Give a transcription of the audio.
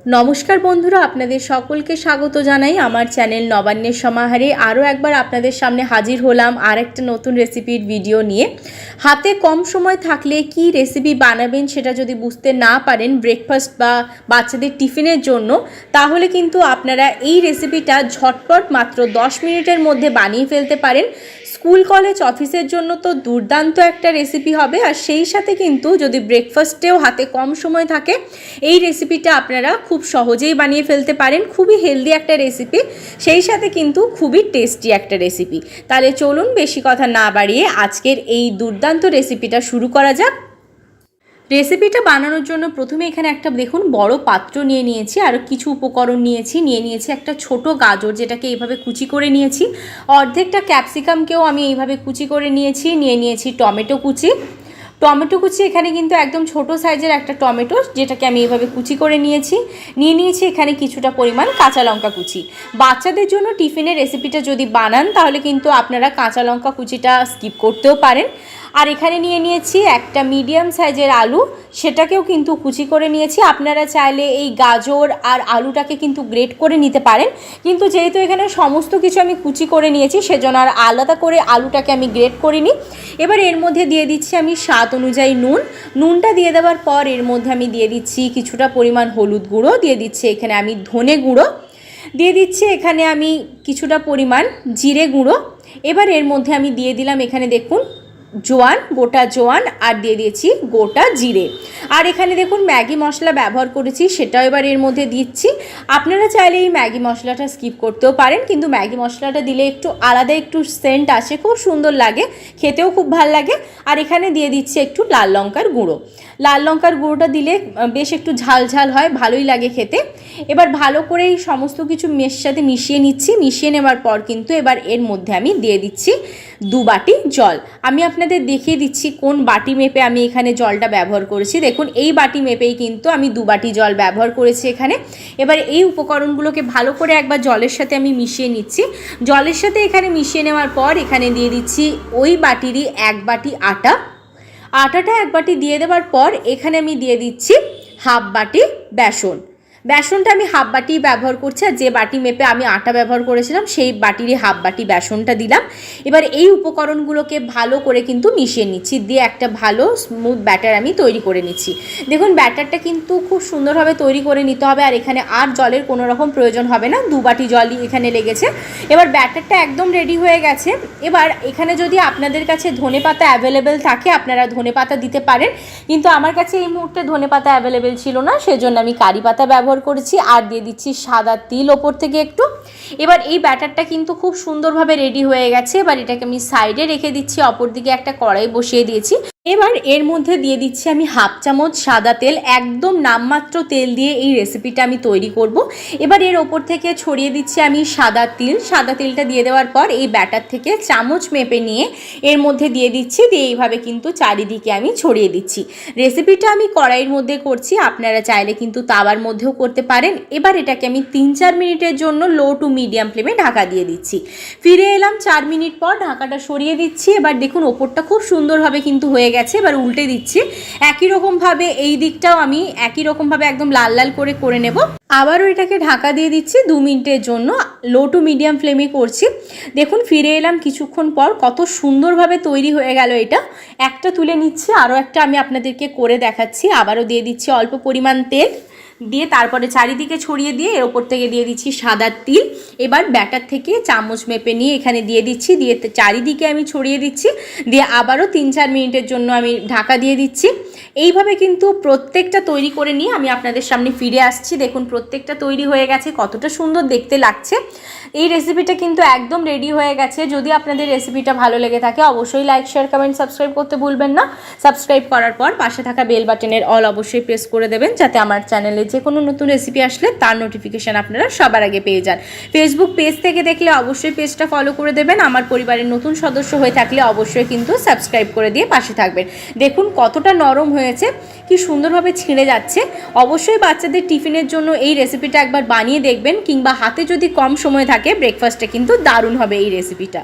নমস্কার বন্ধুরা, আপনাদের সকলকে স্বাগত জানাই আমার চ্যানেল নবান্নের সমাহারে। আরও একবার আপনাদের সামনে হাজির হলাম আর একটা নতুন রেসিপির ভিডিও নিয়ে। হাতে কম সময় থাকলে কি রেসিপি বানাবেন সেটা যদি বুঝতে না পারেন ব্রেকফাস্ট বা বাচ্চাদের টিফিনের জন্য, তাহলে কিন্তু আপনারা এই রেসিপিটা ঝটপট মাত্র 10 মিনিটের মধ্যে বানিয়ে ফেলতে পারেন। স্কুল কলেজ অফিসের জন্য তো দুর্দান্ত একটা রেসিপি হবে। আর সেই সাথে কিন্তু যদি ব্রেকফাস্টেও হাতে কম সময় থাকে, এই রেসিপিটা আপনারা খুব সহজেই বানিয়ে ফেলতে পারেন। খুবই হেলদি একটা রেসিপি, সেই সাথে কিন্তু খুবই টেস্টি একটা রেসিপি। তাহলে চলুন বেশি কথা না বাড়িয়ে আজকের এই দুর্দান্ত রেসিপিটা শুরু করা যাক। রেসিপিটা বানানোর জন্য প্রথমে এখানে একটা দেখুন বড় পাত্র নিয়ে নিয়েছি, আর কিছু উপকরণ নিয়েছি একটা ছোট গাজর, যেটাকে এইভাবে কুচি করে নিয়েছি। অর্ধেকটা ক্যাপসিকামকেও আমি এইভাবে কুচি করে নিয়েছি টমেটো কুচি এখানে কিন্তু একদম ছোট সাইজের একটা টমেটো, যেটাকে আমি এইভাবে কুচি করে নিয়েছি এখানে কিছুটা পরিমাণ কাঁচা লঙ্কা কুচি। বাচ্চাদের জন্য টিফিনের রেসিপিটা যদি বানান তাহলে কিন্তু আপনারা কাঁচা লঙ্কা কুচিটা স্কিপ করতেও পারেন। আর এখানে নিয়েছি একটা মিডিয়াম সাইজের আলু, সেটাকেও কিন্তু কুচি করে নিয়েছি। আপনারা চাইলে এই গাজর আর আলুটাকে কিন্তু গ্রেট করে নিতে পারেন, কিন্তু যেহেতু এখানে সমস্ত কিছু আমি কুচি করে নিয়েছি সেজন্য আর আলাদা করে আলুটাকে আমি গ্রেট করিনি। এবার এর মধ্যে দিয়ে দিচ্ছি আমি স্বাদ অনুযায়ী নুনটা দিয়ে দেওয়ার পর এর মধ্যে আমি দিয়ে দিচ্ছি কিছুটা পরিমাণ হলুদ গুঁড়ো, দিয়ে দিচ্ছি এখানে আমি ধনে গুঁড়ো, দিয়ে দিচ্ছি এখানে আমি কিছুটা পরিমাণ জিরে গুঁড়ো। এবার এর মধ্যে আমি দিয়ে দিলাম এখানে দেখুন গোটা জোয়ান, আর দিয়ে দিয়েছি গোটা জিরে। আর এখানে দেখুন ম্যাগি মশলা ব্যবহার করেছি, সেটাও এবার এর মধ্যে দিচ্ছি। আপনারা চাইলে এই ম্যাগি মশলাটা স্কিপ করতেও পারেন, কিন্তু ম্যাগি মশলাটা দিলে একটু আলাদা একটু সেন্ট আসে, খুব সুন্দর লাগে, খেতেও খুব ভালো লাগে। আর এখানে দিয়ে দিচ্ছি একটু লাল লঙ্কার গুঁড়োটা দিলে বেশ একটু ঝাল হয়, ভালোই লাগে খেতে। এবার ভালো করে এই সমস্ত কিছু সাথে মিশিয়ে নেওয়ার পর কিন্তু এবার এর মধ্যে আমি দিয়ে দিচ্ছি 2 বাটি জল। আমি আপনাদের দেখিয়ে দিচ্ছি কোন বাটি মেপে আমি এখানে জলটা ব্যবহার করেছি। দেখুন এই বাটি মেপেই কিন্তু আমি 2 বাটি জল ব্যবহার করেছি এখানে। এবার এই উপকরণগুলোকে ভালো করে একবার জলের সাথে আমি মিশিয়ে নিচ্ছি। জলের সাথে এখানে মিশিয়ে নেওয়ার পর এখানে দিয়ে দিচ্ছি ওই বাটিরই 1 বাটি আটাটা 1 বাটি দিয়ে দেওয়ার পর এখানে আমি দিয়ে দিচ্ছি হাফ বাটি বেসনটা আমি হাফ বাটি ব্যবহার করছি, আর যে বাটি মেপে আমি আটা ব্যবহার করেছিলাম সেই বাটিরই হাফ বাটি বেসনটা দিলাম। এবার এই উপকরণগুলোকে ভালো করে কিন্তু মিশিয়ে নিচ্ছি, দিয়ে একটা ভালো স্মুথ ব্যাটার আমি তৈরি করে নিচ্ছি। দেখুন ব্যাটারটা কিন্তু খুব সুন্দরভাবে তৈরি করে নিতে হবে, আর এখানে আর জলের কোনো রকম প্রয়োজন হবে না, 2 বাটি জলই এখানে লেগেছে। এবার ব্যাটারটা একদম রেডি হয়ে গেছে। এবার এখানে যদি আপনাদের কাছে ধনেপাতা অ্যাভেলেবেল থাকে আপনারা ধনেপাতা দিতে পারেন, কিন্তু আমার কাছে এই মুহূর্তে ধনেপাতা অ্যাভেলেবেল ছিল না, সেজন্য আমি কারি পাতা ব্যবহার করেছি। আর দিয়ে দিচ্ছি সাদা তিল ওপর থেকে একটু। এবার এই ব্যাটারটা কিন্তু খুব সুন্দরভাবে রেডি হয়ে গেছে। এবার এটাকে আমি সাইডে রেখে দিচ্ছি, অপর দিকে একটা কড়াই বসিয়ে দিয়েছি। এবার এর মধ্যে দিয়ে দিচ্ছি আমি হাফ চামচ সাদা তেল, একদম নামমাত্র তেল দিয়ে এই রেসিপিটা আমি তৈরি করব। এবার এর ওপর থেকে ছড়িয়ে দিচ্ছি আমি সাদা তেলটা দিয়ে দেওয়ার পর এই ব্যাটার থেকে চামচ মেপে নিয়ে এর মধ্যে দিয়ে দিচ্ছি, দিয়ে এইভাবে কিন্তু চারিদিকে আমি ছড়িয়ে দিচ্ছি। রেসিপিটা আমি কড়াইয়ের মধ্যে করছি, আপনারা চাইলে কিন্তু তাওয়ার মধ্যেও করতে পারেন। এবার এটাকে আমি 3-4 মিনিটের জন্য লো টু মিডিয়াম ফ্লেমে ঢাকা দিয়ে দিচ্ছি। ফিরে এলাম 4 মিনিট পর, ঢাকাটা সরিয়ে দিচ্ছি। এবার দেখুন ওপরটা খুব সুন্দরভাবে কিন্তু হয়ে গেছে। এবার উল্টে দিচ্ছি, একই রকমভাবে এই দিকটাও আমি একই রকমভাবে একদম লাল লাল করে নেব। আবারও এটাকে ঢাকা দিয়ে দিচ্ছি 2 মিনিটের জন্য, লো টু মিডিয়াম ফ্লেমে করছি। দেখুন ফিরে এলাম কিছুক্ষণ পর, কত সুন্দরভাবে তৈরি হয়ে গেল এটা। একটা তুলে নিচ্ছি, আরও একটা আমি আপনাদেরকে করে দেখাচ্ছি। আবারও দিয়ে দিচ্ছি অল্প পরিমাণ তেল, দিয়ে তারপরে চারিদিকে ছড়িয়ে দিয়ে এর ওপর থেকে দিয়ে দিচ্ছি সাদা তিল। এবার ব্যাটার থেকে চামচ মেপে নিয়ে এখানে দিয়ে দিচ্ছি, দিয়ে চারিদিকে আমি ছড়িয়ে দিচ্ছি, দিয়ে আবারও 3-4 মিনিটের জন্য আমি ঢাকা দিয়ে দিচ্ছি। এইভাবে কিন্তু প্রত্যেকটা তৈরি করে নিয়ে আমি আপনাদের সামনে ফিরে আসছি। দেখুন প্রত্যেকটা তৈরি হয়ে গেছে, কতটা সুন্দর দেখতে লাগছে। এই রেসিপিটা কিন্তু একদম রেডি হয়ে গেছে। যদি আপনাদের রেসিপিটা ভালো লেগে থাকে অবশ্যই লাইক, শেয়ার, কমেন্ট, সাবস্ক্রাইব করতে ভুলবেন না। সাবস্ক্রাইব করার পর পাশে থাকা বেল বাটনের অল অবশ্যই প্রেস করে দেবেন, যাতে আমার চ্যানেলে যে কোনো নতুন রেসিপি আসলে তার নোটিফিকেশান আপনারা সবার আগে পেয়ে যান। ফেসবুক পেজ থেকে দেখলে অবশ্যই পেজটা ফলো করে দেবেন। আমার পরিবারের নতুন সদস্য হয়ে থাকলে অবশ্যই কিন্তু সাবস্ক্রাইব করে দিয়ে পাশে থাকবেন। দেখুন কতটা নরম হয়েছে, কি সুন্দরভাবে ছিঁড়ে যাচ্ছে। অবশ্যই বাচ্চাদের টিফিনের জন্য এই রেসিপিটা একবার বানিয়ে দেখবেন, কিংবা হাতে যদি কম সময় থাকে ব্রেকফাস্টে কিন্তু দারুণ হবে এই রেসিপিটা।